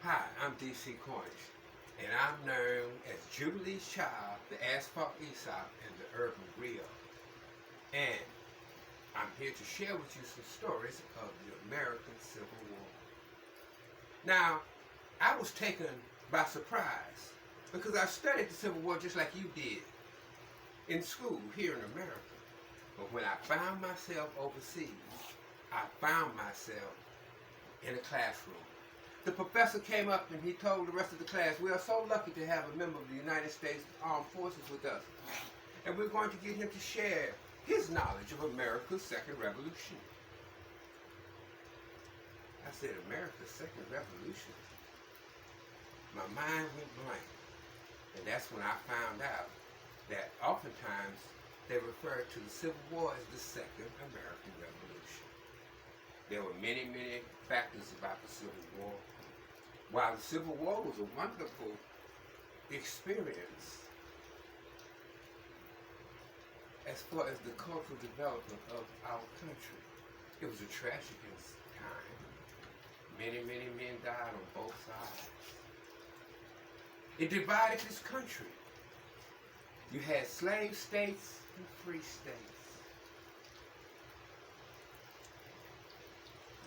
Hi, I'm DC Cornish, and I'm known as Jubilee's Child, the Asphalt Aesop, and the Urban Griot. And I'm here to share with you some stories of the American Civil War. Now, I was taken by surprise because I studied the Civil War just like you did in school here in America. But when I found myself overseas, I found myself in a classroom. The professor came up and he told the rest of the class, we are so lucky to have a member of the United States Armed Forces with us. And we're going to get him to share his knowledge of America's Second Revolution. I said, America's Second Revolution? My mind went blank. And that's when I found out that oftentimes they refer to the Civil War as the Second American Revolution. There were many, many factors about the Civil War. While the Civil War was a wonderful experience as far as the cultural development of our country, it was a tragic time. Many, many men died on both sides. It divided this country. You had slave states and free states.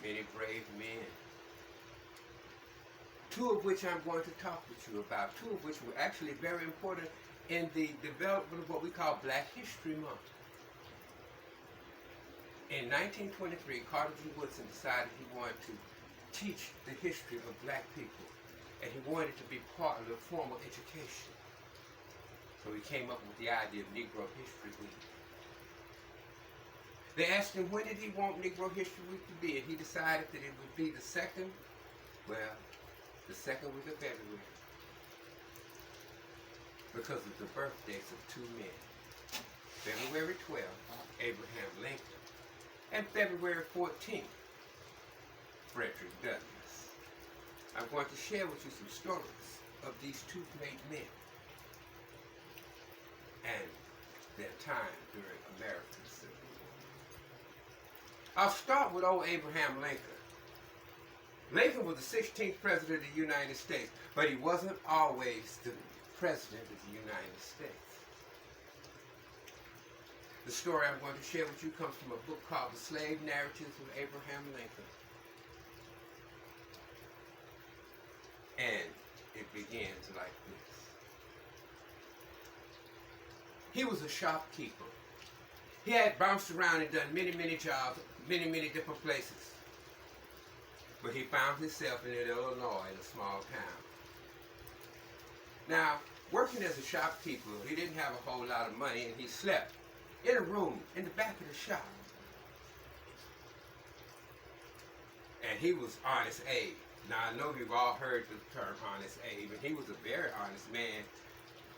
Many brave men. Two of which I'm going to talk with you about. Two of which were actually very important in the development of what we call Black History Month. In 1923, Carter G. Woodson decided he wanted to teach the history of black people, and he wanted it to be part of the formal education. So he came up with the idea of Negro History Week. They asked him when did he want Negro History Week to be, and he decided that it would be the second week of February, because of the birthdays of two men. February 12th, Abraham Lincoln, and February 14th, Frederick Douglass. I'm going to share with you some stories of these two great men and their time during American Civil War. I'll start with old Abraham Lincoln. Lincoln was the 16th president of the United States, but he wasn't always the president of the United States. The story I'm going to share with you comes from a book called The Slave Narratives of Abraham Lincoln. And it begins like this. He was a shopkeeper. He had bounced around and done many, many jobs, many, many different places. But he found himself in Illinois, in a small town. Now, working as a shopkeeper, he didn't have a whole lot of money, and he slept in a room in the back of the shop. And he was Honest Abe. Now, I know you've all heard the term Honest Abe, and he was a very honest man.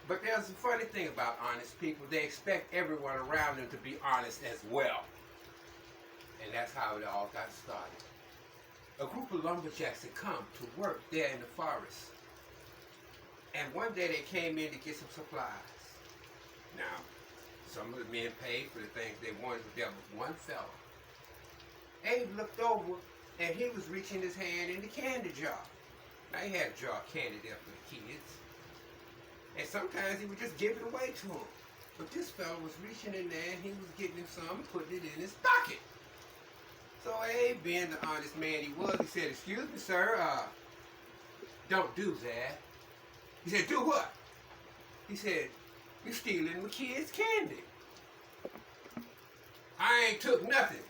But there's a funny thing about honest people. They expect everyone around them to be honest as well. And that's how it all got started. A group of lumberjacks had come to work there in the forest. And one day they came in to get some supplies. Now, some of the men paid for the things they wanted, but there was one fella. Abe looked over, and he was reaching his hand in the candy jar. Now, he had a jar of candy there for the kids. And sometimes he would just give it away to them. But this fella was reaching in there, and he was getting him some and putting it in his pocket. So Abe, being the honest man he was, he said, excuse me, sir, don't do that. He said, do what? He said, you're stealing my kids' candy. I ain't took nothing.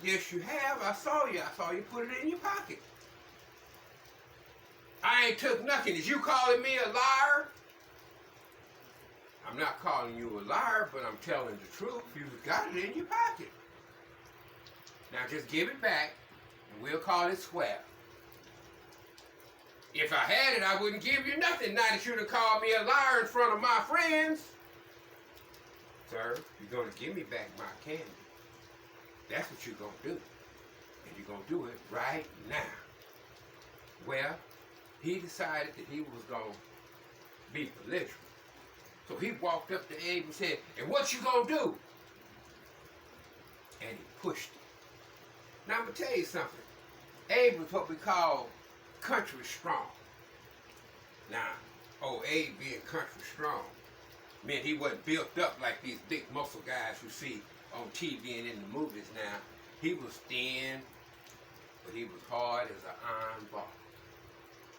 Yes, you have. I saw you. I saw you put it in your pocket. I ain't took nothing. Is you calling me a liar? I'm not calling you a liar, but I'm telling the truth. You've got it in your pocket. Now just give it back, and we'll call it square. If I had it, I wouldn't give you nothing. Now that you'd have called me a liar in front of my friends. Sir, you're going to give me back my candy. That's what you're going to do. And you're going to do it right now. Well, he decided that he was going to be belligerent. So he walked up to Abe and said, and what you going to do? And he pushed it. Now, I'm going to tell you something. Abe was what we call country strong. Now, old Abe being country strong, meant he wasn't built up like these big muscle guys you see on TV and in the movies now. He was thin, but he was hard as an iron bar.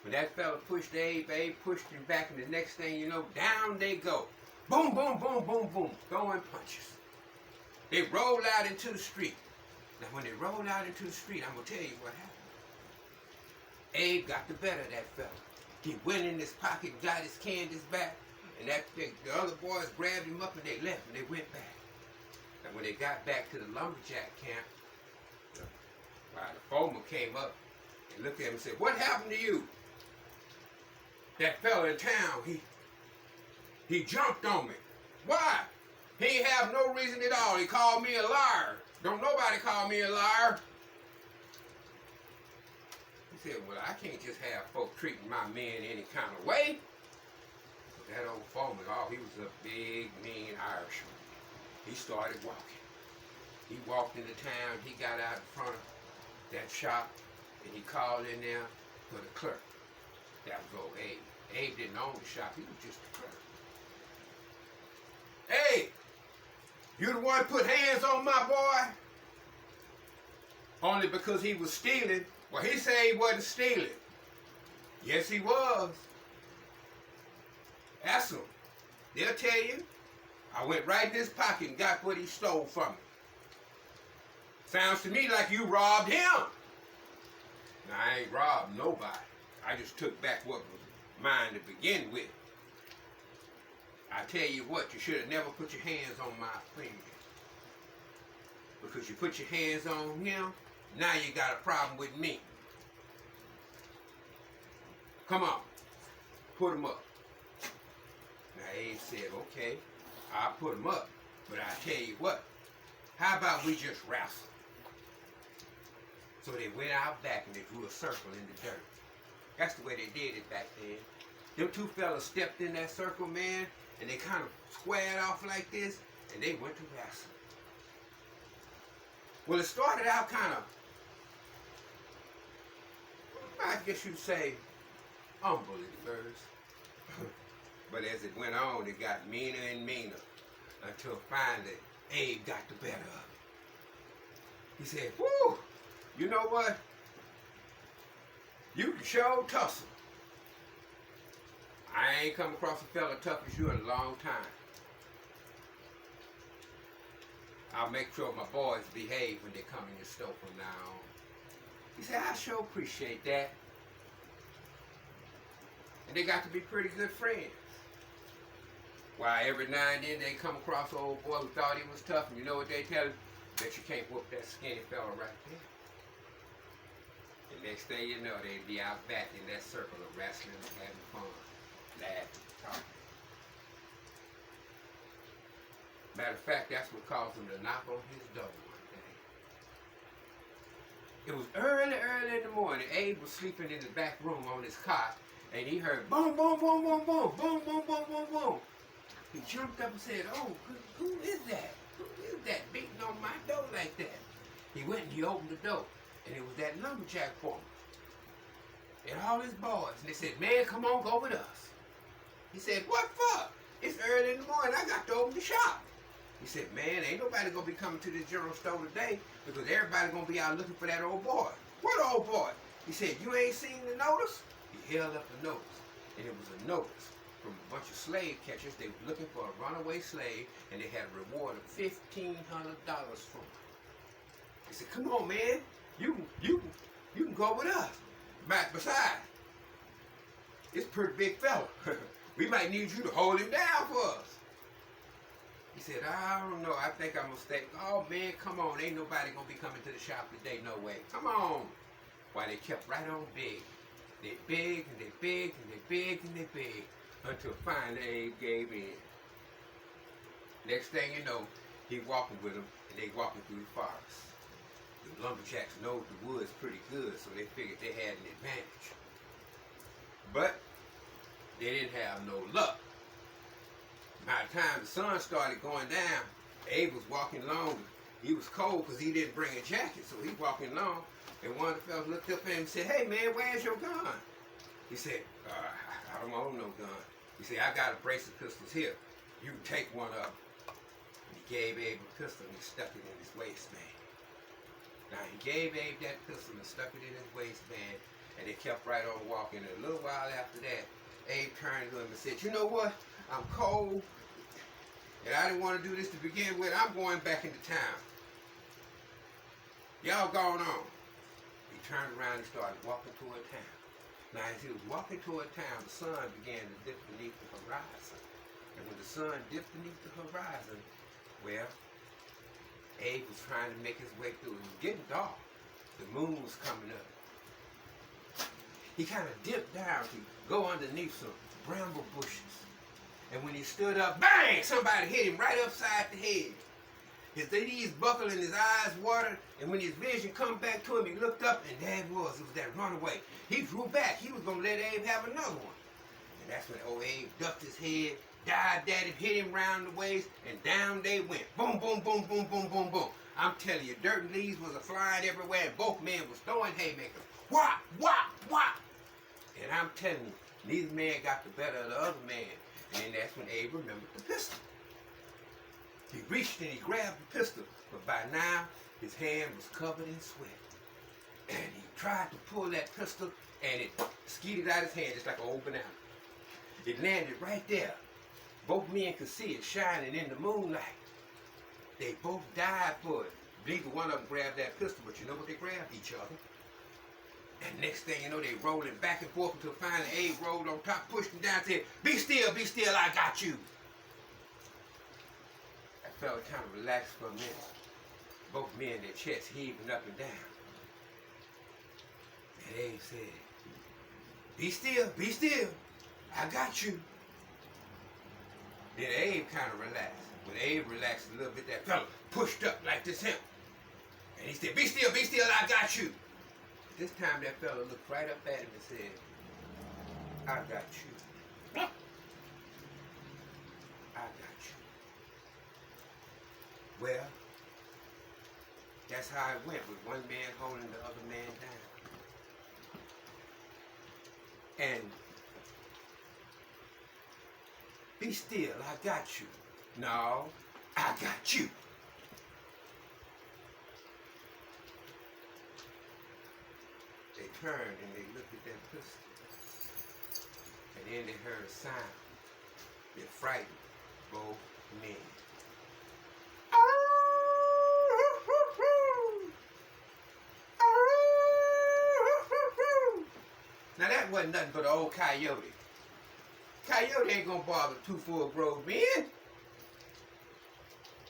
When that fella pushed Abe pushed him back, and the next thing you know, down they go. Boom, boom, boom, boom, boom, throwing punches. They rolled out into the street. Now, when they rolled out into the street, I'm going to tell you what happened. Abe got the better of that fella. He went in his pocket, got his Candace back, and the other boys grabbed him up and they left and they went back. And when they got back to the lumberjack camp, the foreman came up and looked at him and said, "What happened to you? That fella in town, he jumped on me. Why? He ain't have no reason at all. He called me a liar. Don't nobody call me a liar." He said, "Well, I can't just have folk treating my men any kind of way." But that old foreman, he was a big, mean Irishman. He started walking. He walked into town. He got out in front of that shop, and he called in there for the clerk. That was old Abe. Abe didn't own the shop. He was just the clerk. "Hey, you the one put hands on my boy?" Only because he was stealing. Well, he said he wasn't stealing. Yes, he was. Ask him. They'll tell you. I went right in his pocket and got what he stole from me. Sounds to me like you robbed him. Now, I ain't robbed nobody. I just took back what was mine to begin with. I tell you what, you should have never put your hands on my friend. Because you put your hands on him, now you got a problem with me. Come on, put him up. Now Abe said, "Okay, I'll put him up, but I tell you what, how about we just wrestle?" So they went out back and they drew a circle in the dirt. That's the way they did it back then. Them two fellas stepped in that circle, man, and they kind of squared off like this, and they went to wrestle. Well, it started out kind of, I guess you'd say, humble at first. But as it went on, it got meaner and meaner until finally Abe got the better of it. He said, "Whoo, you know what? You can sure tussle. I ain't come across a fella tough as you in a long time. I'll make sure my boys behave when they come in your store from now on." He said, "I sure appreciate that." And they got to be pretty good friends. Why, every now and then they come across an old boy who thought he was tough, and you know what they tell him? "Bet you can't whoop that skinny fella right there." The next thing you know, they'd be out back in that circle of wrestling and having fun, laughing, talking. Matter of fact, that's what caused him to knock on his door one day. It was early in the morning. Abe was sleeping in the back room on his cot, and he heard boom, boom, boom, boom, boom, boom, boom, boom, boom, boom. He jumped up and said, "Oh, who is that? Who is that beating on my door like that?" He went and he opened the door, and it was that lumberjack foreman and all his boys. And they said, "Man, come on, go with us." He said, "What for? It's early in the morning. I got to open the shop." He said, "Man, ain't nobody going to be coming to this general store today because everybody going to be out looking for that old boy." "What old boy?" He said, "You ain't seen the notice?" He held up the notice, and it was a notice from a bunch of slave catchers. They were looking for a runaway slave, and they had a reward of $1,500 for him. He said, "Come on, man, you can go with us. Besides, it's a pretty big fella. We might need you to hold him down for us." He said, "I don't know. I think I'm gonna stay." "Oh man, come on. Ain't nobody gonna be coming to the shop today, no way. Come on." Why, they kept right on big. They begged and they begged and they begged and they begged until finally Abe gave in. Next thing you know, he walking with them, and they walking through the forest. The lumberjacks know the woods pretty good, so they figured they had an advantage. But they didn't have no luck. By the time the sun started going down, Abe was walking along. He was cold because he didn't bring a jacket, so he walking along. And one of the fellas looked up at him and said, "Hey man, where's your gun?" He said, I don't own no gun. He said, I got a brace of pistols here. You can take one of them. And he gave Abe a pistol and he stuck it in his waistband. Now he gave Abe that pistol and stuck it in his waistband, and they kept right on walking. And a little while after that, Abe turned to him and said, you know what? I'm cold, and I didn't want to do this to begin with. I'm going back into town. Y'all going on. He turned around and started walking toward town. Now, as he was walking toward town, the sun began to dip beneath the horizon. And when the sun dipped beneath the horizon, well, Abe was trying to make his way through. It was getting dark. The moon was coming up. He kind of dipped down to go underneath some bramble bushes. And when he stood up, bang! Somebody hit him right upside the head. His knees buckled and his eyes watered, and when his vision come back to him, he looked up, and there it was that runaway. He drew back. He was going to let Abe have another one. And that's when old Abe ducked his head, dived at him, hit him round the waist, and down they went. Boom, boom, boom, boom, boom, boom, boom. I'm telling you, dirt and leaves was flying everywhere, and both men was throwing haymakers. Whop, whop, whop. And I'm telling you, neither man got the better of the other man. And that's when Abe remembered the pistol. He reached and he grabbed the pistol, but by now, his hand was covered in sweat. And he tried to pull that pistol, and it skeeted out his hand just like an old banana. It landed right there. Both men could see it shining in the moonlight. They both died for it. Neither one of them grabbed that pistol, but you know what they grabbed? Each other. And next thing you know, they rolling back and forth until finally Abe rolled on top, pushed him down, said, be still, I got you. That fella kind of relaxed for a minute. Both men, their chests heaving up and down. And Abe said, be still, I got you. Then Abe kind of relaxed. When Abe relaxed a little bit, that fella pushed up like this him. And he said, be still, I got you. This time that fella looked right up at him and said, I got you. I got you. Well, that's how it went, with one man holding the other man down. And be still, I got you. No, I got you. They turned and they looked at that pistol. And then they heard a sound that frightened both men. Now that wasn't nothing but an old coyote. Coyote ain't gonna bother two full-grown men.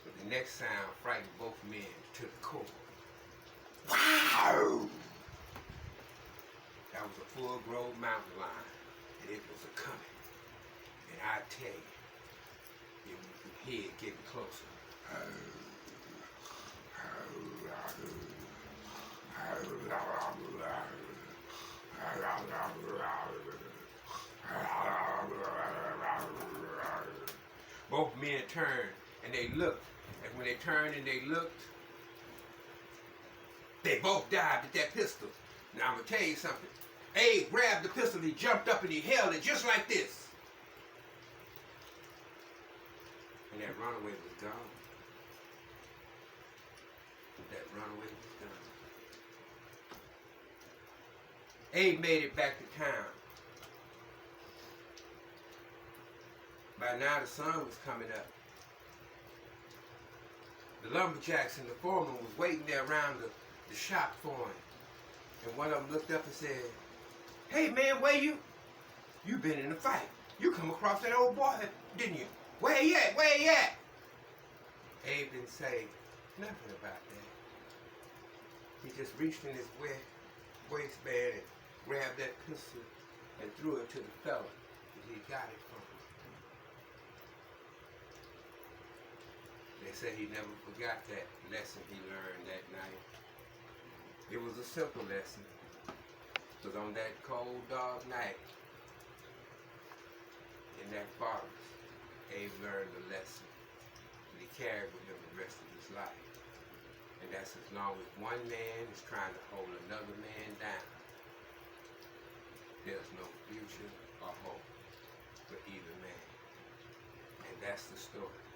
But the next sound frightened both men to the core. Wow! That was a full-grown mountain lion, and it was a coming. And I tell you, you could hear it getting closer. Both men turned and they looked, and when they turned and they looked, they both dived at that pistol. Now I'm gonna tell you something. Abe grabbed the pistol, he jumped up and he held it just like this. And that runaway was gone. That runaway was gone. Abe made it back to town. By now the sun was coming up. The lumberjacks and the foreman was waiting there around the shop for him. And one of them looked up and said, hey man, where you? You been in a fight. You come across that old boy, didn't you? Where he at? Where he at? Abe didn't say nothing about that. He just reached in his waistband and grabbed that pistol and threw it to the fella that he got it from. They said he never forgot that lesson he learned that night. It was a simple lesson. Because on that cold, dark night, in that forest, Abe learned a lesson that he carried with him the rest of his life. And that's as long as one man is trying to hold another man down, there's no future or hope for either man. And that's the story.